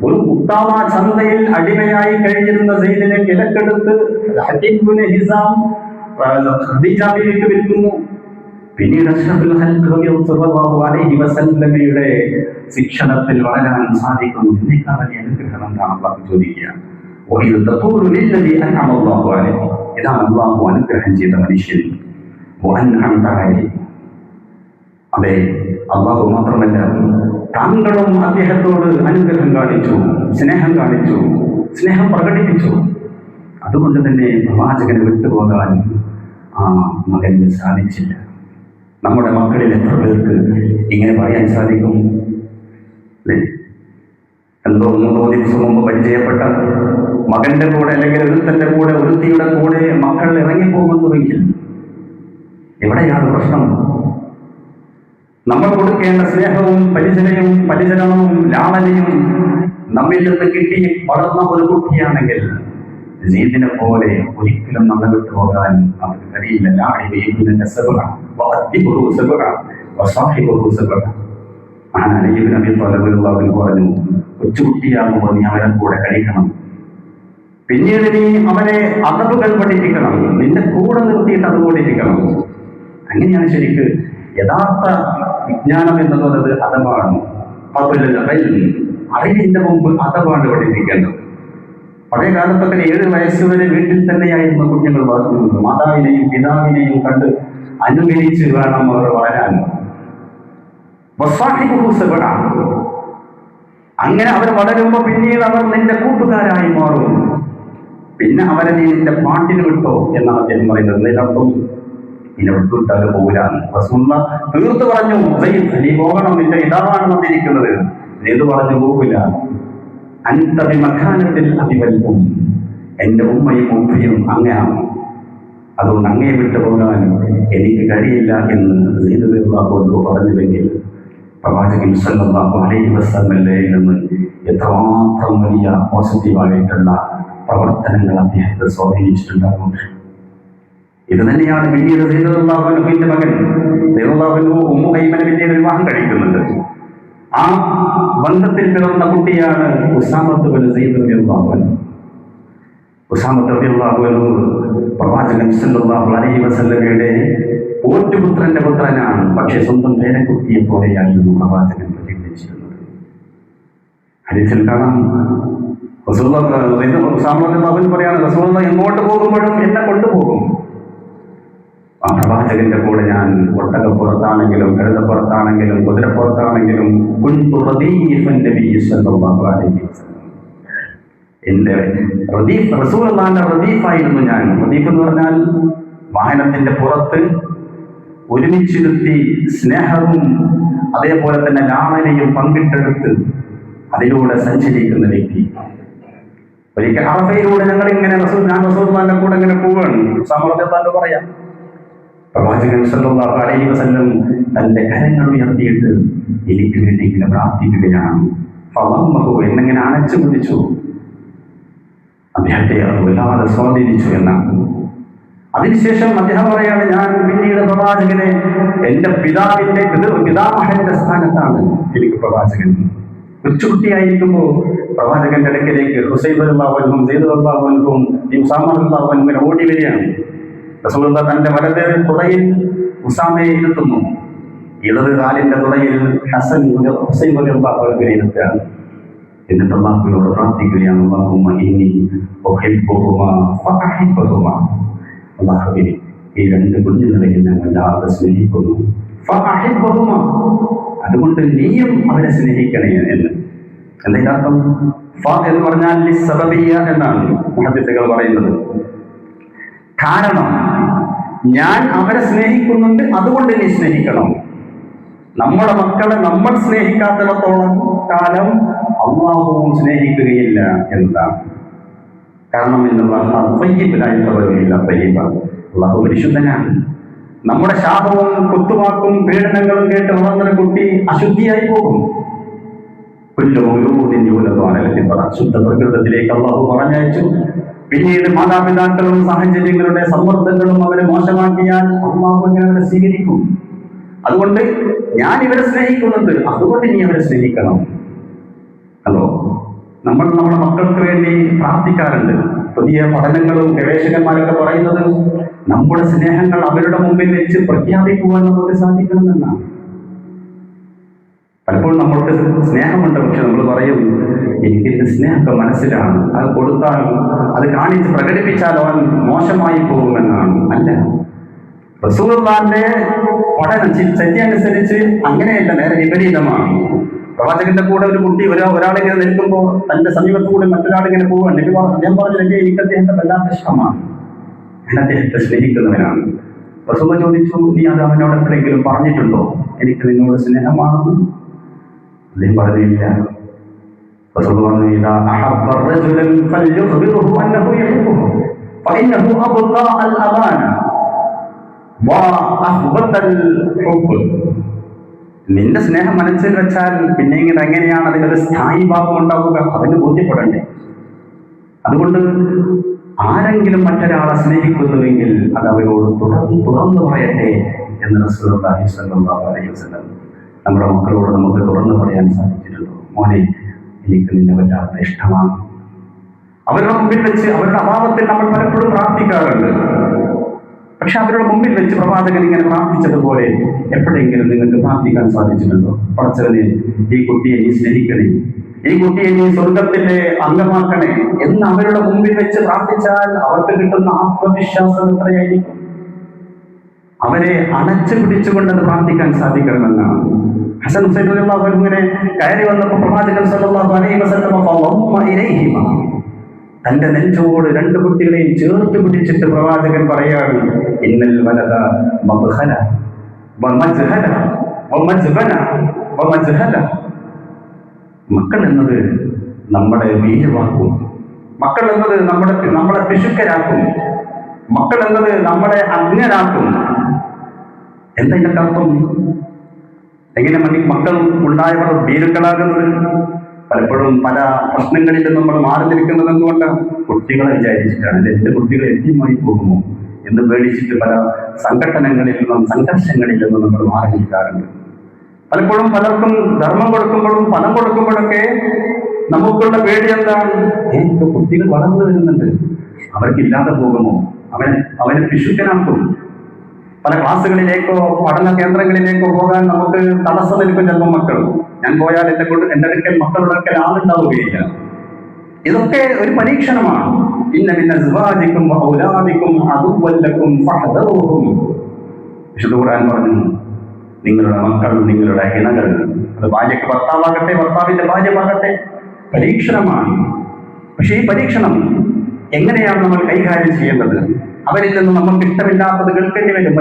ഒരു ഉത്താമ ചന്തയിൽ അടിമയായി കഴിഞ്ഞിരുന്ന സെയ്ദിനെ വിലക്കെടുത്ത് ഹക്കീം ഇബ്നു ഹിസാം ഖദീജ ബീവിക്ക് വിൽക്കുന്നു. പിന്നീട് അഷ്റഫുൽ ഖൽഖ് റളിയല്ലാഹു അലൈഹി വസല്ലമയുടെ ശിക്ഷണത്തിൽ വളരാൻ സാധിക്കുന്നു. ഇതിനേക്കാൾ വലിയ അനുഗ്രഹം എന്താണ് അല്ലാഹു ചോദിക്കുക? وإذ تقول للذي أنعم الله عليه, ഇതാണ് അല്ലാഹു അനുഗ്രഹം ചെയ്ത മനുഷ്യൻ. وأنعمت عليه, അതെ അല്ലാഹു മാത്രമല്ല താങ്കളും അദ്ദേഹത്തോട് അനുഗ്രഹം കാണിച്ചു, സ്നേഹം കാണിച്ചു, സ്നേഹം പ്രകടിപ്പിച്ചു. അതുകൊണ്ട് തന്നെ പ്രവാചകനെ വിട്ടുപോകാൻ ആ മകന് സാധിച്ചില്ല. നമ്മുടെ മക്കളിൽ എത്ര പേർക്ക് ഇങ്ങനെ പറയാൻ സാധിക്കും? എന്തോ 3 ദിവസം മുമ്പ് പരിചയപ്പെട്ട മകന്റെ കൂടെ അല്ലെങ്കിൽ ഒരുത്തന്റെ കൂടെ ഒരുത്തിയുടെ കൂടെ മക്കൾ ഇറങ്ങിപ്പോകുന്നുവെങ്കിൽ എവിടെയാണ് പ്രശ്നം? നമ്മൾ കൊടുക്കേണ്ട സ്നേഹവും പരിചരണവും ലാളനയും നമ്മിൽ നിന്ന് കിട്ടി വളർന്ന ഒരു കുട്ടിയാണെങ്കിൽ സെയ്ദിനെ പോലെ ഒരിക്കലും നമ്മെ വിട്ടു പോകാൻ നമുക്ക് കഴിയില്ല. പറഞ്ഞു, കൊച്ചുകുട്ടിയാകുമ്പോൾ നീ അവരെ കൂടെ കഴിക്കണം, പിന്നീട് നീ അവനെ അതവുകൾ പഠിപ്പിക്കണം, നിന്റെ കൂടെ നിർത്തിയിട്ട് അതുകൂടെ ഇരിക്കണം. അങ്ങനെയാണ് ശരിക്ക് യഥാർത്ഥ വിജ്ഞാനം എന്ന് പറയുന്നത് അതവാണ്. അറിവിന്റെ മുമ്പ് അതവാണ് പഠിപ്പിക്കേണ്ടത്. പഴയ കാലത്തൊക്കെ 7 വയസ്സ് വരെ വീട്ടിൽ തന്നെയായിരുന്നു കുഞ്ഞുങ്ങൾ വളർത്തുന്നത്. മാതാവിനെയും പിതാവിനെയും കണ്ട് അനുകരിച്ച് വേണം അവർ വളരാൻ. അങ്ങനെ അവർ വളരുമ്പോൾ പിന്നീട് അവർ നിന്റെ കൂട്ടുകാരായി മാറും. പിന്നെ അവരെ നീ നിന്റെ പാട്ടിന് വിട്ടോ എന്നാണ് അദ്ദേഹം പറയുന്നത്. ഇതിനർത്ഥം ഇനി വിട്ടുവിട്ടാലും പോകില്ലാന്ന് റസൂലുള്ളാ തീർത്ത് പറഞ്ഞു, നീ പോകണം, നിന്റെ ഇതാവാണ് വന്നിരിക്കുന്നത്. ഏത് പറഞ്ഞു പോകില്ല. അൻതബി മഖാനത്തിൽ അതിവൽക്കും, എന്റെ ഉമ്മയും ഉപ്പയും അങ്ങയാണ്, അതുകൊണ്ട് അങ്ങയെ വിട്ടു പോകാൻ എനിക്ക് കഴിയില്ല എന്ന് സെയ്ദ് റളിയല്ലാഹു പറഞ്ഞുവെങ്കിൽ പ്രവാചകൻ സല്ലല്ലാഹു അലൈഹി വസല്ലമയിൽ നിന്ന് എത്രമാത്രം വലിയ പോസിറ്റീവായിട്ടുള്ള പ്രവർത്തനങ്ങൾ അദ്ദേഹത്തെ സ്വാധീനിച്ചിട്ടുണ്ടാകും. ഇത് തന്നെയാണ് പിന്നീട് സെയ്ദ് റളിയല്ലാഹു അൻഹുവിന്റെ മകൻ റളിയല്ലാഹു അൻഹു ഉമ്മു ഐമനെ പിന്നീട് വിവാഹം കഴിക്കുന്നത്. ആ ബന്ധത്തിൽ പിറന്ന കുട്ടിയാണ് ഉസാമത്ത് ബിൻ സെയ്ദ് റളിയല്ലാഹു അൻഹു. ഉസാമത്ത് റളിയല്ലാഹു അൻഹു പ്രവാചകൻ സല്ലല്ലാഹു അലൈഹി വസല്ലമയുടെ പോറ്റുപുത്രന്റെ പുത്രനാണ്. പക്ഷേ സ്വന്തം പേരക്കുട്ടിയെ പോലെയായിരുന്നു പ്രവാചകൻ പ്രതികരിച്ചിരുന്നത്. ഹദീസിൽ കാണാം, ഉസാമത്ത് റളിയല്ലാഹു അൻഹു പറയാണ്, റസൂലുള്ളാഹി എങ്ങോട്ട് പോകുമ്പോഴും എന്നെ കൊണ്ടുപോകും. ആ പ്രവാചകന്റെ കൂടെ ഞാൻ ഒട്ടകപ്പുറത്താണെങ്കിലും കഴുതപ്പുറത്താണെങ്കിലും കുതിരപ്പുറത്താണെങ്കിലും എന്റെ റസൂലുള്ളാഹിന്റെ റദീഫായിരുന്നു ഞാൻ. റദീഫ് എന്ന് പറഞ്ഞാൽ വാഹനത്തിന്റെ പുറത്ത് ഒരുമിച്ചിരുത്തി സ്നേഹവും അതേപോലെ തന്നെ ലാളനയും പങ്കിട്ടെടുത്ത് അതിലൂടെ സഞ്ചരിക്കുന്ന വ്യക്തി. ഒരിക്കൽ അറഫയിലൂടെ ഞങ്ങൾ ഇങ്ങനെ ഞാൻ റസൂലുള്ളാഹിന്റെ കൂടെ ഇങ്ങനെ പോവുകയാണ്. സമർദ്ദത്താണ്ട് പറയാം, പ്രവാചകൻ സല്ലല്ലാഹു അലൈഹി വസല്ലം തന്റെ കരങ്ങൾ ഉയർത്തിയിട്ട് എനിക്ക് വേണ്ടി ഇങ്ങനെ പ്രാർത്ഥിക്കുകയാണ്. എന്നിങ്ങനെ അണച്ചു പിടിച്ചു. അദ്ദേഹത്തെ അത് വല്ലാതെ സ്വാധീനിച്ചു എന്നാണ്. അതിനുശേഷം അദ്ദേഹം പറയാണ്, ഞാൻ പിന്നീട് പ്രവാചകനെ എന്റെ പിതാമഹന്റെ സ്ഥാനത്താണ് എനിക്ക് പ്രവാചകൻ. കൊച്ചുകുട്ടിയായിരിക്കുമ്പോൾ പ്രവാചകന്റെ അടുക്കലേക്ക് ഹുസൈൻ റളിയല്ലാഹു അൻഹും സെയ്ദ് റളിയല്ലാഹു അൻഹും ഉസാമ റളിയല്ലാഹു അൻഹും ഓടി വരികയാണ്. റസൂലുള്ളാഹി തന്റെ വലത് തുടയിൽ ഉസാമയെ ഇരുത്തുന്നു, ഇടത് കാലിന്റെ തുടയിൽ ഹുസൈൻ റളിയല്ലാഹു അൻഹുവിനെ ഇരുത്തുകയാണ്. എന്നിട്ട് അല്ലാഹുവിനോട് പ്രാർത്ഥിക്കുകയാണ്, അല്ലാഹുമ്മ ഇന്നി ഉഹിബ്ബുഹുമാ ഫഅഹിബ്ബുഹുമാ, അല്ലാഹുവേ ഈ 2 കുഞ്ഞുങ്ങളെയും ഞാൻ വല്ലാതെ സ്നേഹിക്കുന്നു. ഫഅഹിബ്ബുഹുമാ, അതുകൊണ്ട് നീയും അവരെ സ്നേഹിക്കണേ എന്ന്. എന്താ അർത്ഥം? ഫ എന്ന് പറഞ്ഞാൽ ലിസ്സബബിയ്യ എന്നാണ് മുഹദ്ദിസുകൾ പറയുന്നത്. കാരണം ഞാൻ അവരെ സ്നേഹിക്കുന്നുണ്ട്, അതുകൊണ്ട് നീ സ്നേഹിക്കണം. നമ്മുടെ മക്കളെ നമ്മൾ സ്നേഹിക്കാത്തിടത്തോളം കാലം അള്ളാഹുവും സ്നേഹിക്കുകയില്ല എന്നതാണ്. കാരണം തയ്യിബിലായിട്ടുള്ളവരില്ല. തയ്യിബ അള്ളാഹു പരിശുദ്ധനാണ്. നമ്മുടെ ശാപവും കുത്തുവാക്കും പീഡനങ്ങളും കേട്ട് വളർന്നൊരു കുട്ടി അശുദ്ധിയായി പോകും. ശുദ്ധ പ്രകൃതത്തിലേക്ക് അള്ളാഹു പറഞ്ഞയച്ചു. പിന്നീട് മാതാപിതാക്കളും സാഹചര്യങ്ങളുടെ സമ്മർദ്ദങ്ങളും അവരെ മോശമാക്കിയാൽ അള്ളാഹു അവരെ സ്വീകരിക്കും. അതുകൊണ്ട് ഞാൻ ഇവരെ സ്നേഹിക്കുന്നുണ്ട്, അതുകൊണ്ട് നീ അവരെ സ്നേഹിക്കണം. ഹലോ, നമ്മൾ നമ്മുടെ മക്കൾക്ക് വേണ്ടി പ്രാർത്ഥിക്കാറുണ്ട്. പുതിയ പഠനങ്ങളും ഗവേഷകന്മാരൊക്കെ പറയുന്നത് നമ്മുടെ സ്നേഹങ്ങൾ അവരുടെ മുമ്പിൽ വെച്ച് പ്രഖ്യാപിക്കുവാൻ നമുക്ക് സാധിക്കണമെന്നാണ്. പലപ്പോഴും നമ്മൾക്ക് സ്നേഹമുണ്ട്, പക്ഷെ നമ്മൾ പറയും എനിക്കിന്റെ സ്നേഹമൊക്കെ മനസ്സിലാണ്, അത് കൊടുത്താൽ അത് കാണിച്ച് പ്രകടിപ്പിച്ചാൽ അവൻ മോശമായി പോകുമെന്നാണ്. അല്ല, റസൂലുള്ളാഹിന്റെ പഠനം ചര്യ അങ്ങനെയല്ല, നേരെ വിപരീതമാണ്. പ്രവാചകന്റെ കൂടെ ഒരു കുട്ടി ഒരാളിങ്ങനെ നിൽക്കുമ്പോൾ തന്റെ സമീപത്തു കൂടെ മറ്റൊരാളിങ്ങനെ പോവുകയാണ്. അദ്ദേഹം പറഞ്ഞു, എനിക്ക് അദ്ദേഹത്തെ വല്ലാത്ത ഇഷ്ടമാണ്, ഞാൻ അദ്ദേഹത്തെ സ്നേഹിക്കുന്നവനാണ്. റസൂൽ ചോദിച്ചു, നീ അത് അവനോട് എപ്പോഴെങ്കിലും പറഞ്ഞിട്ടുണ്ടോ എനിക്ക് നിന്നോട് സ്നേഹമാണെന്ന്? അദ്ദേഹം പറഞ്ഞില്ല. റസൂൽ പറഞ്ഞു, ഇദാ അഹബ്ബ റജുലൻ ഫൽയുഖ്ബിറുഹു അന്നഹു യുഹിബ്ബുഹു ഫഇന്നഹു അബ്ഖാ അൽ അമാന വ അഹ്ബത്തൽ ഹുബ്ബ്. നിന്റെ സ്നേഹം മനസ്സിൽ വെച്ചാൽ പിന്നെ ഇങ്ങനെ എങ്ങനെയാണ് അതിനൊരു സ്ഥായി ഭാവം ഉണ്ടാവുക? അതിന് ബോധ്യപ്പെടണ്ടേ. അതുകൊണ്ട് ആരെങ്കിലും മറ്റൊരാളെ സ്നേഹിക്കുന്നുവെങ്കിൽ അത് അവരോട് തുറന്നു പറയട്ടെ എന്ന് റസൂലുള്ളാഹി സ്വല്ലല്ലാഹു അലൈഹി വസല്ലം നമ്മുടെ മക്കളോട് നമുക്ക് തുറന്നു പറയാൻ സാധിച്ചിട്ടുണ്ടോ? മോനെ, എനിക്ക് നിന്നെ വല്ലാത്ത ഇഷ്ടമാണ്. അവരുടെ മുമ്പിൽ വെച്ച് അവരുടെ അഭാവത്തിൽ നമ്മൾ പലപ്പോഴും പ്രാർത്ഥിക്കാറുണ്ട്. പക്ഷെ അവരുടെ മുമ്പിൽ വെച്ച് പ്രവാചകൻ ഇങ്ങനെ പ്രാർത്ഥിച്ചതുപോലെ എപ്പോഴെങ്കിലും നിങ്ങൾക്ക് പ്രാർത്ഥിക്കാൻ സാധിച്ചിട്ടുണ്ടോ? പടച്ചവനെ, ഈ കുട്ടിയെ നീ സ്നേഹിക്കണേ, ഈ കുട്ടിയെ നീ സ്വർഗത്തിന്റെ അംഗമാക്കണേ എന്ന് അവരുടെ മുമ്പിൽ വെച്ച് പ്രാർത്ഥിച്ചാൽ അവർക്ക് കിട്ടുന്ന ആത്മവിശ്വാസം എത്രയായിരിക്കും? അവരെ അണച്ചു പിടിച്ചുകൊണ്ട് അത് പ്രാർത്ഥിക്കാൻ സാധിക്കണമെന്നാണ്. ഹസൻ ഹുസൈൻ ഇങ്ങനെ കയറി വന്നപ്പോൾ പ്രവാചകൻ സല്ലല്ലാഹു അലൈഹി വസല്ലം തന്റെ നെഞ്ചോട് രണ്ട് കുട്ടികളെയും ചേർത്ത് പിടിച്ചിട്ട് പ്രവാചകൻ പറയാണ്, ഇന്നൽ വലദ മബ്ഖല വമജ്ഹല വമജ്ബന വമജ്ഹല. മക്കൾ എന്നത് നമ്മളെ വീര്യമാക്കും, മക്കൾ എന്നത് നമ്മളെ പിശുക്കരാക്കും, മക്കൾ എന്നത് നമ്മളെ അജ്ഞരാക്കും. എന്താ ഇതിന്റെ അർത്ഥം? എങ്ങനെ മക്കൾ ഉണ്ടായവർ ഭീരുക്കളാകുന്നത്? പലപ്പോഴും പല പ്രശ്നങ്ങളിൽ നമ്മൾ മാറി നിൽക്കുന്നത് എന്തുകൊണ്ടാണ്? കുട്ടികളെ വിചാരിച്ചിട്ടാണ്. എന്റെ കുട്ടികൾ എത്തിയുമായി പോകുമോ എന്ന് പേടിച്ചിട്ട് പല സംഘടനകളിൽ നിന്നും സംഘർഷങ്ങളിൽ നിന്നും നമ്മൾ മാറി നിൽക്കാറുണ്ട്. പലപ്പോഴും പലർക്കും ധർമ്മം കൊടുക്കുമ്പോഴും പണം കൊടുക്കുമ്പോഴൊക്കെ നമുക്കുള്ള പേടി എന്താണ്? കുട്ടികൾ വളർന്നു വരുന്നുണ്ട്, അവർക്കില്ലാതെ പോകുമോ, അവനെ പിശുക്കനാക്കും. പല ക്ലാസ്സുകളിലേക്കോ പഠന കേന്ദ്രങ്ങളിലേക്കോ പോകാൻ നമുക്ക് തടസ്സം നിൽക്കും ചിലപ്പോൾ മക്കൾ. ഞാൻ പോയാൽ എന്റെ അടുക്കൽ മക്കളുടെ അടുക്കൽ ആളുണ്ടാവുകയില്ല. ഇതൊക്കെ ഒരു പരീക്ഷണമാണ്. ഇന്ന മിൻ അസ്വാജിക്കും ഔലാദിക്കും അദുവ്വൻ ലക്കും ഫഹ്ദറുഹും. വിശുദ്ധ ഖുർആൻ പറഞ്ഞു, നിങ്ങളുടെ മക്കൾ, നിങ്ങളുടെ ഇണകൾ, അത് ഭാര്യയ്ക്ക് ഭർത്താവാകട്ടെ, ഭർത്താവിന്റെ ഭാര്യമാകട്ടെ, പരീക്ഷണമാണ്. പക്ഷെ ഈ പരീക്ഷണം എങ്ങനെയാണ് നമ്മൾ കൈകാര്യം ചെയ്യേണ്ടത്? അവരിൽ നിന്ന് നമുക്ക് ഇഷ്ടമില്ലാത്തത് കേൾക്കേണ്ടി വരും.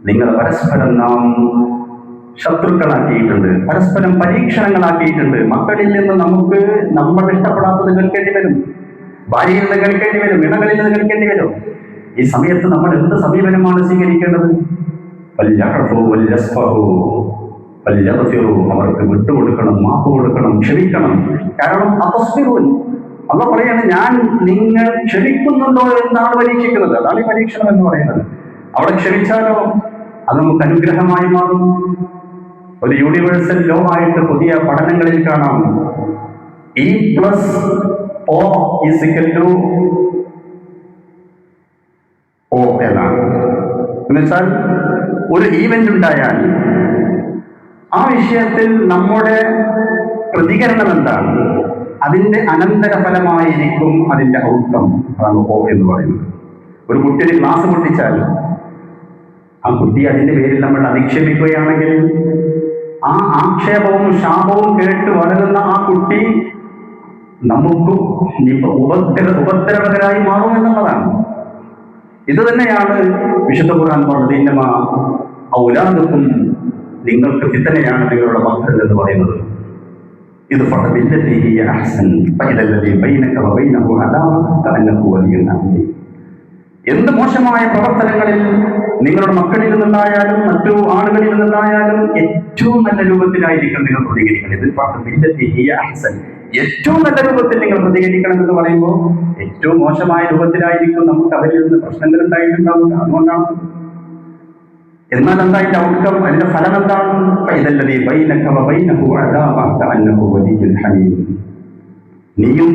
നിങ്ങൾ പരസ്പരം നാം ശത്രുക്കളാക്കിയിട്ടുണ്ട്, പരസ്പരം പരീക്ഷണങ്ങളാക്കിയിട്ടുണ്ട്. മക്കളിൽ നിന്ന് നമുക്ക് നമ്മൾ ഇഷ്ടപ്പെടാത്തത് കേൾക്കേണ്ടി വരും, ഭാര്യയിൽ നിന്ന് കേൾക്കേണ്ടി വരും, ഇണകളിൽ നിന്ന് കേൾക്കേണ്ടി വരും. ഈ സമയത്ത് നമ്മൾ എന്ത് സമീപനമാണ് സ്വീകരിക്കേണ്ടത്? അവർക്ക് വിട്ടുകൊടുക്കണം, മാപ്പ് കൊടുക്കണം, ക്ഷമിക്കണം. കാരണം അള്ള പറയാണ്, ഞാൻ നിങ്ങൾ ക്ഷമിക്കുന്നുണ്ടോ എന്നാണ് പരീക്ഷിക്കുന്നത്. അതാണ് ഈ പരീക്ഷണം എന്ന് പറയുന്നത്. അവിടെ ക്ഷമിച്ചാലോ അത് നമുക്ക് അനുഗ്രഹമായി മാറും. ഒരു യൂണിവേഴ്സൽ ലോ ആയിട്ട് പുതിയ പഠനങ്ങളിൽ കാണാം, E+O O എന്നാണ്. എന്നുവെച്ചാൽ ഒരു ഈവന്റ് ഉണ്ടായാൽ ആ വിഷയത്തിൽ നമ്മുടെ പ്രതികരണം എന്താണ്, അതിന്റെ അനന്തരഫലമായിരിക്കും അതിന്റെ ഔട്ട്കം. അതാണ് O എന്ന് പറയുന്നത്. ഒരു കുട്ടി ഒരു ഗ്ലാസ് പൊട്ടിച്ചാൽ ആ കുട്ടി അതിന്റെ പേരിൽ നമ്മൾ അധിക്ഷേപിക്കുകയാണെങ്കിൽ ആ ആക്ഷേപവും ശാപവും കേട്ട് വളരുന്ന ആ കുട്ടി നമുക്ക് ഉപദ്രവകരായി മാറുമെന്നുള്ളതാണ്. ഇത് തന്നെയാണ് വിശുദ്ധ ഖുർആൻ പറഞ്ഞത്, ഇന്നമാ ഔലാദുക്കും, നിങ്ങൾക്ക് ഫിത്നയാണ് നിങ്ങളുടെ മക്കൾ എന്ന് പറയുന്നത്. ഇത് എന്ത് മോശമായ പ്രവർത്തനങ്ങളിൽ നിങ്ങളുടെ മക്കളിൽ നിന്നുണ്ടായാലും മറ്റു ആളുകളിൽ നിന്നുണ്ടായാലും ഏറ്റവും നല്ല രൂപത്തിലായിരിക്കും നിങ്ങൾ പ്രതികരിക്കണം. ഇത് ഏറ്റവും നല്ല രൂപത്തിൽ നിങ്ങൾ പ്രതികരിക്കണം എന്ന് പറയുമ്പോൾ ഏറ്റവും മോശമായ രൂപത്തിലായിരിക്കും നമുക്ക് അവരിൽ നിന്ന് പ്രശ്നങ്ങൾ ഉണ്ടായിട്ടുണ്ടാവുക. അതുകൊണ്ടാണ്. എന്നാൽ എന്തായിട്ട് ഔട്ട്കം, അതിന്റെ ഫലം എന്താണ്? നീയും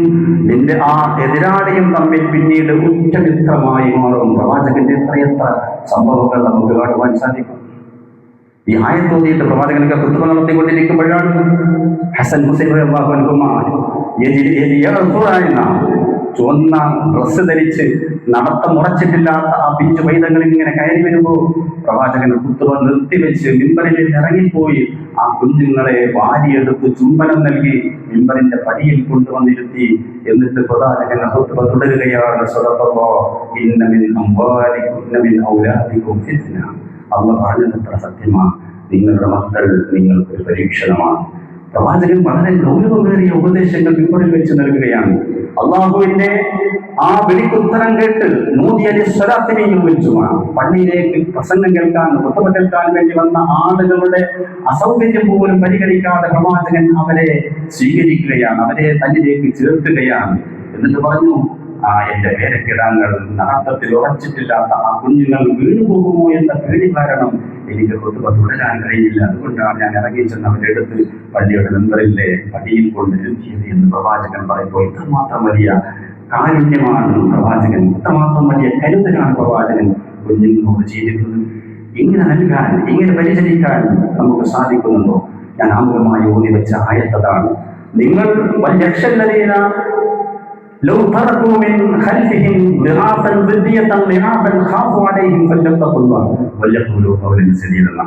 നിന്റെ ആ എതിരാളിയും തമ്മിൽ പിന്നീട് ഉറ്റമിത്രമായി മാറും. പ്രവാചകന്റെ എത്രയെത്ര സംഭവങ്ങൾ നമുക്ക് കാണുവാൻ സാധിക്കും. ഈ ആയത്തോതിയിട്ട് പ്രവാചകനൊക്കെ കുത്തുവ നടത്തിക്കൊണ്ടിരിക്കുമ്പോഴാണ് ഹസൻ ഹുസൈൻ ചുവന്ന ഡ്രസ്സ് ധരിച്ച് നടത്തം ഉറച്ചിട്ടില്ലാത്ത ആ പിഞ്ചു പൈതങ്ങൾ ഇങ്ങനെ കയറി വരുമ്പോൾ പ്രവാചകൻ കുത്തുവ നിർത്തിവെച്ച് മിമ്പറിൽ ഇറങ്ങിപ്പോയി ആ കുഞ്ഞുങ്ങളെ വാരിയെടുത്ത് ചുംബനം നൽകി മിമ്പറിന്റെ പടിയിൽ കൊണ്ടുവന്നിരുത്തി. എന്നിട്ട് പ്രവാചകൻ കുത്തുവ തുടരുകയാണ്. അള്ളാഹു പറഞ്ഞത് എത്ര സത്യമാണ്. നിങ്ങളുടെ മക്കൾ നിങ്ങൾക്ക് ഒരു പരീക്ഷണമാണ്. പ്രവാചകൻ വളരെ ഗൗരവമേറിയ ഉപദേശങ്ങൾ മിമ്പറിൽ വെച്ച് നൽകുകയാണ്. അള്ളാഹുവിന്റെ ആ വിളിക്കുത്തരം കേട്ട് വെച്ചുമാണ് പള്ളിയിലേക്ക് പ്രസംഗം കേൾക്കാൻ, കുത്തുവ കേൾക്കാൻ വേണ്ടി വന്ന ആളുകളുടെ അസൗകര്യം പോലും പരിഗണിക്കാതെ പ്രവാചകൻ അവരെ സ്വീകരിക്കുകയാണ്, അവരെ തന്നിലേക്ക് ചേർക്കുകയാണ്. എന്നിട്ട് പറഞ്ഞു, എന്റെ പേരക്കിടാങ്ങൾ നടത്തത്തിൽ ഉറച്ചിട്ടില്ലാത്ത ആ കുഞ്ഞുങ്ങൾ വീണുപോകുമോ എന്ന പേടി കാരണം എനിക്ക് കുത്തുവ തുടരാൻ കഴിയില്ല. അതുകൊണ്ടാണ് ഞാൻ ഇറങ്ങി ചെന്ന് അവരുടെ അടുത്ത് പള്ളിയുടെ മെമ്പറിലെ പടിയിൽ കൊണ്ടിരുത്തിയത് എന്ന് പ്രവാചകൻ പറയുമ്പോൾ ഇത്രമാത്രം വലിയ കാരുണ്യമാണ് പ്രവാചകൻ, ഇത്രമാത്രം വലിയ കരുതലാണ് പ്രവാചകൻ കുഞ്ഞുങ്ങളോട് ചെയ്തിരുന്നത്. ഇങ്ങനെ നൽകാൻ, ഇങ്ങനെ പരിചരിക്കാൻ നമുക്ക് സാധിക്കുന്നുണ്ടോ? ഞാൻ ആമുഖമായി ഊന്നി വെച്ച ആയത്തതാണ്. നിങ്ങൾ لو تركوا من خلفهم ضعافا ذرية ضعافا خافوا عليهم فليتقوا الله وليقولوا قولا سديدا.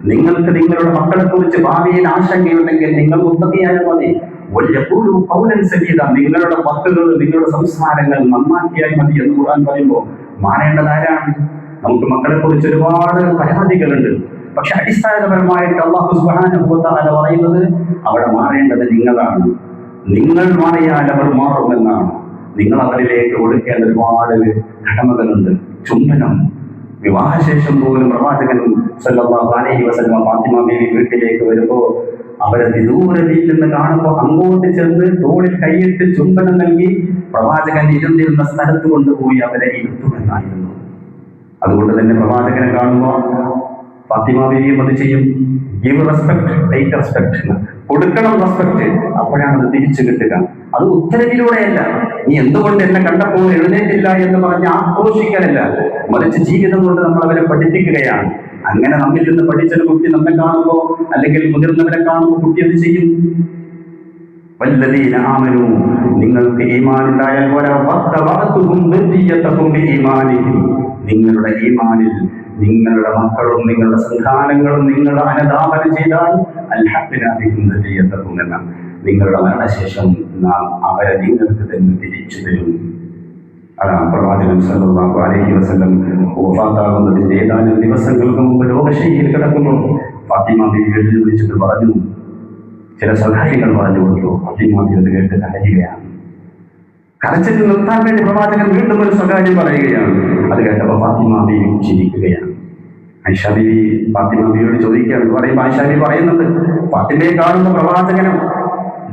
നിങ്ങൾക്ക് നിങ്ങളുടെ മക്കളെ കുറിച്ച് ഭാവിയിൽ ആശങ്കയുണ്ടെങ്കിൽ നിങ്ങൾ മുത്തഖിയായ മതി. വല്ലഖൂലു ഖൗലൻ സദീദ, നിങ്ങളുടെ വാക്കുകൾ, നിങ്ങളുടെ സംസാരങ്ങൾ നന്നാക്കിയാൽ മതി എന്ന് ഖുർആൻ പറയുമ്പോൾ മാറേണ്ടത് ആരാണ്? നമുക്ക് മക്കളെ കുറിച്ച് ഒരുപാട് പരാതികളുണ്ട്. പക്ഷെ അടിസ്ഥാനപരമായിട്ട് അല്ലാഹു സുബ്ഹാനഹു വ തആല പറയുന്നത് അവിടെ മാറേണ്ടത് നിങ്ങളാണ്. നിങ്ങൾ മാറിയാൽ അവർ മാറുമെന്നാണ്. നിങ്ങൾ അവരിലേക്ക് കൊടുക്കേണ്ട ഒരുപാട് കടമകളുണ്ട്. ചുംബനം, വിവാഹശേഷം പോലും പ്രവാചകൻ സല്ലല്ലാഹു അലൈഹി വസല്ലം ഫാത്തിമ ബീവി വീട്ടിലേക്ക് വരുമ്പോൾ അവരെ ദൂരത്തിൽ നിന്ന് കാണുമ്പോൾ അങ്ങോട്ട് ചെന്ന് തോളിൽ കൈയിട്ട് ചുംബനം നൽകി പ്രവാചകൻ ഇരുന്നിരുന്ന സ്ഥലത്ത് കൊണ്ടുപോയി അവരെ ഇരുത്തുമെന്നായിരുന്നു. അതുകൊണ്ട് തന്നെ പ്രവാചകനെ കാണുമ്പോൾ ഫാത്തിമ ബീവിയും അത് ചെയ്യും. ഗിവ് റെസ്പെക്ട്, ടേക്ക് റെസ്പെക്ട്, കൊടുക്കണം റെസ്പെക്ട്. അപ്പോഴാണ് അത് തിരിച്ചു കിട്ടുക. അത് ഉത്തരവിലൂടെയല്ല, നീ എന്തുകൊണ്ട് എന്നെ കണ്ടപ്പോൾ എഴുന്നേറ്റില്ല എന്ന് പറഞ്ഞ് ആക്രോശിക്കാനല്ല, മറിച്ച് ജീവിതം കൊണ്ട് നമ്മൾ അവരെ പഠിപ്പിക്കുകയാണ്. അങ്ങനെ നമ്മിൽ നിന്ന് പഠിച്ചൊരു കുട്ടി നമ്മെ കാണുമ്പോൾ, അല്ലെങ്കിൽ മുതിർന്നവരെ കാണുമ്പോൾ കുട്ടി എന്ത് ചെയ്യും? വല്ലദീന ആമനൂ, നിങ്ങൾക്ക് ഈമാൻ ഉണ്ടായാൽ പോരാ, വത്തബഅതുഹും ദുർരിയ്യതഹും ബിഈമാനിഹിം, നിങ്ങളുടെ ഈമാനിൽ നിങ്ങളുടെ മക്കളും നിങ്ങളുടെ സന്താനങ്ങളും നിങ്ങൾ അനുധാവനം ചെയ്താൽ അൽഹഖ്നാബിഹിം ദുർരിയ്യതഹും എന്ന നിങ്ങളുടെ മരണശേഷം നാം അവരെ നിങ്ങൾക്ക് തന്നെ തിരിച്ചു തരും. അതാണ് പ്രവാചകൻ സല്ലല്ലാഹു അലൈഹി വസല്ലം വഫാത്താകുന്നതിന്റെ ഏതാനും ദിവസങ്ങൾക്ക് മുമ്പ് രോഗശയ്യയിൽ കിടക്കുമ്പോൾ ഫാത്തിമ ബീവി വീട്ടിൽ വിളിച്ചിട്ട് പറഞ്ഞു, ചില സഹായികൾ പറഞ്ഞു കൊടുത്തു. ഫാത്തിമ ബീവി അത് കേട്ട് കരയുകയാണ്. കരച്ചിട്ട് നിർത്താൻ വേണ്ടി പ്രവാചകൻ വീണ്ടും ഒരു സ്വകാര്യം പറയുകയാണ്. അത് കേട്ടപ്പോൾ ഫാത്തിമ ബീവി ചിരിക്കുകയാണ്. ആയിഷ ബീവി ഫാത്തിമ ബീവിയോട് ചോദിക്കുകയാണ്. പറയുമ്പോൾ ആയിഷ ബീവി പറയുന്നത്, ഫാത്തിമയെ കാണുന്ന പ്രവാചകനും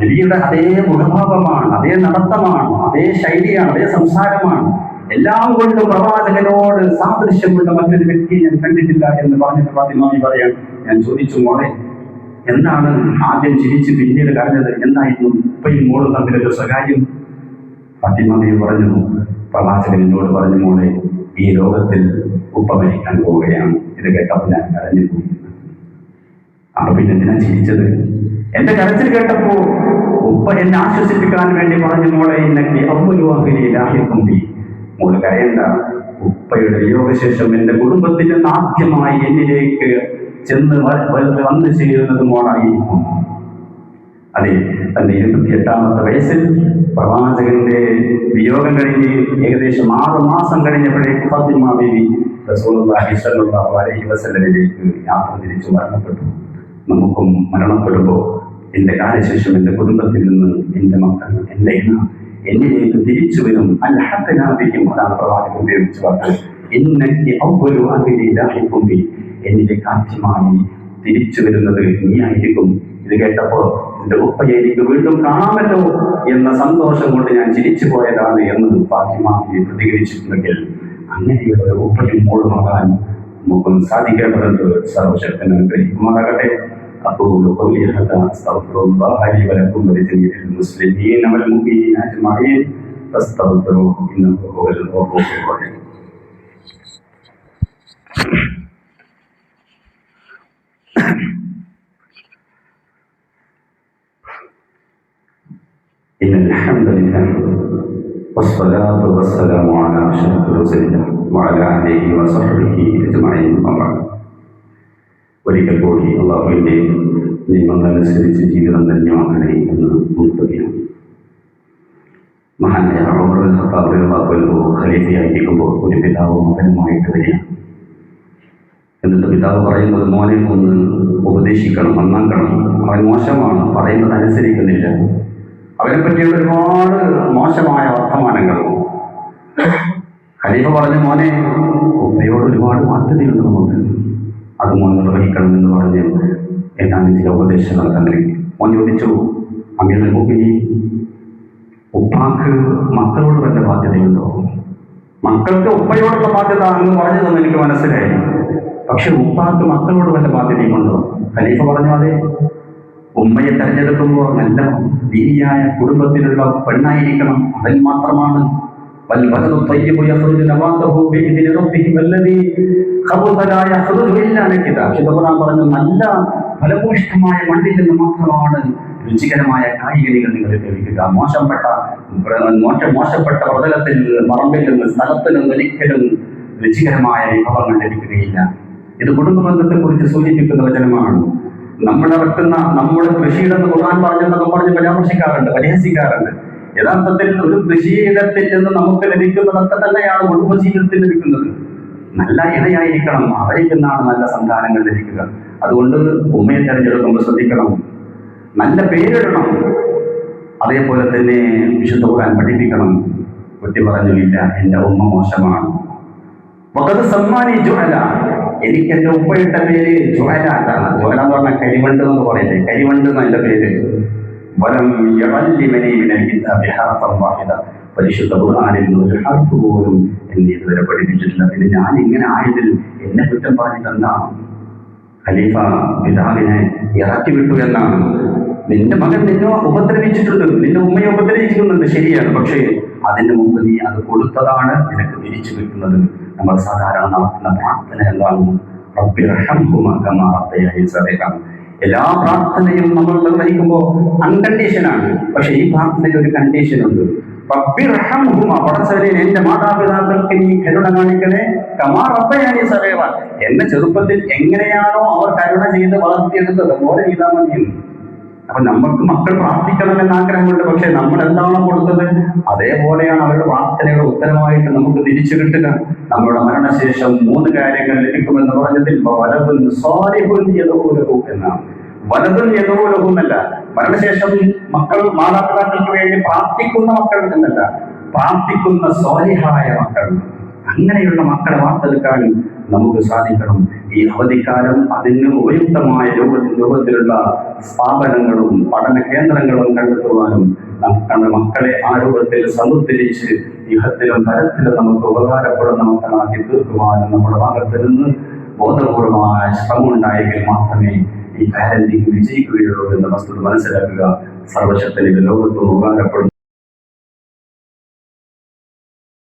നബിയുടെ അതേ മുഖഭാവമാണ്, അതേ നടത്തമാണ്, അതേ ശൈലിയാണ്, അതേ സംസാരമാണ്. എല്ലാം കൊണ്ടും പ്രവാചകനോട് സാദൃശ്യമുള്ള മറ്റൊരു വ്യക്തിയെ ഞാൻ കണ്ടിട്ടില്ല എന്ന് പറഞ്ഞിട്ട് ഫാത്തിമ ബീവി പറയാൻ. ഞാൻ ചോദിച്ചു, മോളെ എന്താണ് ആദ്യം ചിരിച്ച് പിന്നീട് കരഞ്ഞത്? എന്തായിരുന്നു ഉപ്പയും മോളും തമ്മിലൊരു സ്വകാര്യം? ഫാത്തിമ ബീവി പറഞ്ഞു, പ്രവാചകൻ എന്നോട് പറഞ്ഞു, മോളെ ഈ ലോകത്തിൽ ഉപ്പ മരിക്കാൻ പോവുകയാണ്. ഇത് കേട്ടപ്പോൾ ഞാൻ കരഞ്ഞു പോയി. അപ്പൊ പിന്നെ എന്തിനാ ചിരിച്ചത്? എന്റെ കരച്ചിൽ കേട്ടപ്പോ ഉപ്പ എന്നെ ആശ്വസിപ്പിക്കാൻ വേണ്ടി പറഞ്ഞു, മോളെ ഇന്നൊക്കെ അവലുവാഹിലാഹിക്കുമ്പി, മോള് കരയണ്ട, ഉപ്പയുടെ യോഗശേഷം എന്റെ കുടുംബത്തിൽ നിന്ന് ആദ്യമായി എന്നിലേക്ക് ചെന്ന് വന്നു ചേരുന്നത് മോളായിരിക്കും. അതെ, തന്റെ 28-ാമത്തെ വയസ്സിൽ പ്രവാചകന്റെ വിയോഗം കഴിഞ്ഞ് ഏകദേശം 6 മാസം കഴിഞ്ഞപ്പോഴേക്ക് ഫാത്തിമ ബീവി റസൂലുള്ളാഹി സ്വല്ലല്ലാഹു അലൈഹി വസല്ലമയിലേക്ക് യാത്ര തിരിച്ചു മരണപ്പെട്ടു. നമുക്കും മരണപ്പെടുമ്പോൾ എൻ്റെ കാലശേഷം എൻ്റെ കുടുംബത്തിൽ നിന്ന് എൻ്റെ മക്കൾ എൻ്റെ എന്നിലേക്ക് തിരിച്ചു വരും. അൽഹഖനാബിഹിം, അതാണ് പ്രവാചകൻ ഉപയോഗിച്ച് പറഞ്ഞത്. ഇന്നക്കി അവ്വലു അഹ്ലി ലാഹിഖും ബി, എന്നിലേക്ക് ആദ്യമായി തിരിച്ചു വരുന്നത് നീ ആയിരിക്കും. ഇത് കേട്ടപ്പോൾ എൻ്റെ ഉപ്പയെ എനിക്ക് വീണ്ടും കാണാമല്ലോ എന്ന സന്തോഷം കൊണ്ട് ഞാൻ ചിരിച്ചു പോയതാണ് എന്ന് ഫാത്തിമ പ്രതികരിച്ചിട്ടുണ്ടെങ്കിൽ അങ്ങനെയുള്ള ഒരു ഉപ്പയും മോളുമാകാൻ നമുക്കും സാധിക്കേണ്ടതുണ്ട്. സർവശക്തൻ അനുഗ്രഹിക്കുമാറാകട്ടെ. أقول قولي هذا أستغفر الله لي ولكم ولجميع المسلمين والمؤمنين أجمعين فاستغفروه إنه هو الغفور الرحيم. إن الحمد لله والصلاة والسلام على أشرف رسول الله وعلى آله وصحبه أجمعين. ഒരിക്കൽ കൂടി അള്ളാഹുവിൻ്റെ നിയമങ്ങളനുസരിച്ച് ജീവിതം ധന്യമാക്കണേ എന്ന് മുൻപതിയാണ്. മഹാനായ ഉമർ ഇബ്നുൽ ഖത്താബ് റളിയല്ലാഹു അൻഹു ഖലീഫയായിരിക്കുമ്പോൾ ഒരു പിതാവ് മകനുമായിട്ട് വരികയാണ്. എന്നിട്ട് പിതാവ് പറയുന്നത്, മോനെ ഒന്ന് ഉപദേശിക്കണം, നന്നാക്കണം, അവൻ മോശമാണ്, പറയുന്നത് അനുസരിക്കുന്നില്ല, അവനെ പറ്റിയുള്ള ഒരുപാട് മോശമായ വർത്തമാനങ്ങൾ. ഖലീഫ പറഞ്ഞു, മോനെ ഉമ്മയോട് ഒരുപാട് ബാധ്യതയുണ്ട് നമുക്ക്, അത് മോൻ നിർവഹിക്കണമെന്ന് പറഞ്ഞ് ഏതാനും ചില ഉപദേശങ്ങൾ തന്നെ. മോൻ ചോദിച്ചു, അമീറുൽ മുഅ്മിനീൻ, ഉപ്പാക്ക് മക്കളോട് വല്ല ബാധ്യതയുണ്ടോ? മക്കൾക്ക് ഉപ്പയോടുള്ള ബാധ്യത എന്ന് പറഞ്ഞതെന്ന് എനിക്ക് മനസ്സിലായി, പക്ഷെ ഉപ്പാക്ക് മക്കളോട് വല്ല ബാധ്യതയുമുണ്ടോ? ഖലീഫ പറഞ്ഞു, അതെ, ഉമ്മയെ തെരഞ്ഞെടുക്കുമ്പോൾ നല്ല ദീനിയായ കുടുംബത്തിലുള്ള പെണ്ണായിരിക്കണം, അതിൽ മാത്രമാണ്. والبلد الطيب يخرج نباته بإذن ربه والذي خبث لا يخرج إلا نكدا. ഖുർആൻ പറഞ്ഞു, നല്ല ഫലഭൂയിഷ്ഠമായ മണ്ണിൽ നിന്ന് മാത്രമാണ് രുചികരമായ കായ്കനികൾ നിങ്ങൾ ലഭിക്കുക. മോശപ്പെട്ട പ്രതലത്തിൽ, പറമ്പിൽ നിന്ന്, സ്ഥലത്തിൽ നിന്ന് ഒരിക്കലും രുചികരമായ വിഭവങ്ങൾ ലഭിക്കുകയില്ല. ഇത് കുടുംബ ബന്ധത്തെ കുറിച്ച് സൂചിപ്പിക്കുന്ന വചനമാണ്. നമ്മളിറക്കുന്ന നമ്മുടെ കൃഷിയിടന്ന് ഖുർആൻ പറഞ്ഞെന്നൊക്കെ പറഞ്ഞ് പരാമർശിക്കാറുണ്ട്, പരിഹസിക്കാറുണ്ട്. യഥാർത്ഥത്തിൽ ഒരു കൃഷിയിടത്തിൽ നിന്ന് നമുക്ക് ലഭിക്കുന്നതൊക്കെ തന്നെയാണ് കുടുംബജീവിതത്തിൽ ലഭിക്കുന്നത്. നല്ല ഇണയായിരിക്കണം, അവരിൽ നിന്നാണ് നല്ല സന്താനങ്ങൾ ലഭിക്കുക. അതുകൊണ്ട് ഉമ്മയെ തെരഞ്ഞെടുക്കുമ്പോൾ ശ്രദ്ധിക്കണം, നല്ല പേരിടണം. അതേപോലെ തന്നെ വിശുദ്ധ ഖുർആൻ പഠിപ്പിക്കണം. കുട്ടി പറഞ്ഞില്ല, എൻ്റെ ഉമ്മ മോശമാണ്. വഖദ് സമ്മാനി ജുഅല, എനിക്ക് എൻ്റെ ഉപ്പയുടെ പേര് ജുഅല എന്നാണ്. ജുഅല എന്ന് പറഞ്ഞാൽ കരിവണ്ട് എന്ന് പറയില്ലേ, കരിവണ്ട് എന്ന എൻ്റെ പേര്. വലം യഅല്ലിമനി മിനൽ കിതാബി ഹർഫൻ വാഹിദ, പരിശുദ്ധ ഖുർആനിൽ ഒരു ഹർഫ് പോലും എന്നെ ഇതുവരെ പഠിപ്പിച്ചിട്ടില്ല. പിന്നെ ഞാൻ ഇങ്ങനെ ആയതിൽ എന്നെ കുറ്റം പറഞ്ഞിട്ടെന്താണ്? ഖലീഫ പിതാവിനെ ഇറക്കി വിട്ടു എന്നാണ്. നിന്റെ മകൻ നിന്നെ ഉപദ്രവിച്ചിട്ടുണ്ട്, നിന്റെ ഉമ്മയെ ഉപദ്രവിക്കുന്നുണ്ട്, ശരിയാണ്. പക്ഷേ അതിന് മുമ്പ് നീ അത് കൊടുത്തതാണ് നിനക്ക് തിരിച്ചു കിട്ടുന്നത്. നമ്മൾ സാധാരണ നടത്തുന്ന പ്രാർത്ഥന എന്താണ്? റബ്ബിർഹംഹുമാ കമാ റബ്ബയാനി സഗീറ. എല്ലാ പ്രാർത്ഥനയും നമ്മൾ നിർവഹിക്കുമ്പോൾ അൺകണ്ടീഷനാണ്. പക്ഷെ ഈ പ്രാർത്ഥനയിൽ ഒരു കണ്ടീഷനുണ്ട്. റബ്ബിർഹംഹുമാ, പടച്ചവനെ എന്റെ മാതാപിതാക്കൾക്ക് നീ കരുണ കാണിക്കണേ, കമാ റബ്ബയാനി സഗീറ, എന്നെ ചെറുപ്പത്തിൽ എങ്ങനെയാണോ അവർ കരുണ ചെയ്ത് വളർത്തിയെടുത്തത് പോലെ ചെയ്താൽ മതി. അപ്പൊ നമ്മൾക്ക് മക്കൾ പ്രാർത്ഥിക്കണമെന്ന് ആഗ്രഹമുണ്ട്, പക്ഷെ നമ്മൾ എന്താണോ കൊടുത്തത് അതേപോലെയാണ് അവരുടെ പ്രാർത്ഥനയുടെ ഉത്തരമായിട്ട് നമുക്ക് തിരിച്ചു കിട്ടുക. നമ്മുടെ മരണശേഷം 3 കാര്യങ്ങൾ ലഭിക്കുമെന്ന് പറഞ്ഞതിൽ വലതുൻ സ്വാലിഹുൻ യദഊലഹു എന്നാണ്. വലതുൻ യദഊലഹു എന്നല്ല, മരണശേഷം മക്കൾ മാതാപിതാക്കൾക്ക് വേണ്ടി പ്രാർത്ഥിക്കുന്ന മക്കൾ എന്നല്ല, പ്രാർത്ഥിക്കുന്ന സ്വാലിഹായ മക്കൾ. അങ്ങനെയുള്ള മക്കളെ വാർത്തെടുക്കാൻ നമുക്ക് സാധിക്കണം. ഈ അവധിക്കാലം അതിന് ഉപയുക്തമായ രൂപത്തിലുള്ള സ്ഥാപനങ്ങളും പഠന കേന്ദ്രങ്ങളും കണ്ടെത്തുവാനും നമ്മുടെ മക്കളെ ആ രൂപത്തിൽ സമുദ്ധരിച്ച് ഇഹത്തിലും പരത്തിലും നമുക്ക് ഉപകാരപ്പെടുന്ന മക്കളാക്കി തീർക്കുവാനും നമ്മുടെ ഭാഗത്ത് നിന്ന് ബോധപൂർവമായ ശ്രമം ഉണ്ടായെങ്കിൽ മാത്രമേ ഈ പാരന്റിംഗ് വിജയിക്കുകയുള്ളൂ എന്ന വസ്തുത മനസ്സിലാക്കുക. സർവശക്തന് ലോകത്തും ഉപകാരപ്പെടുന്നു.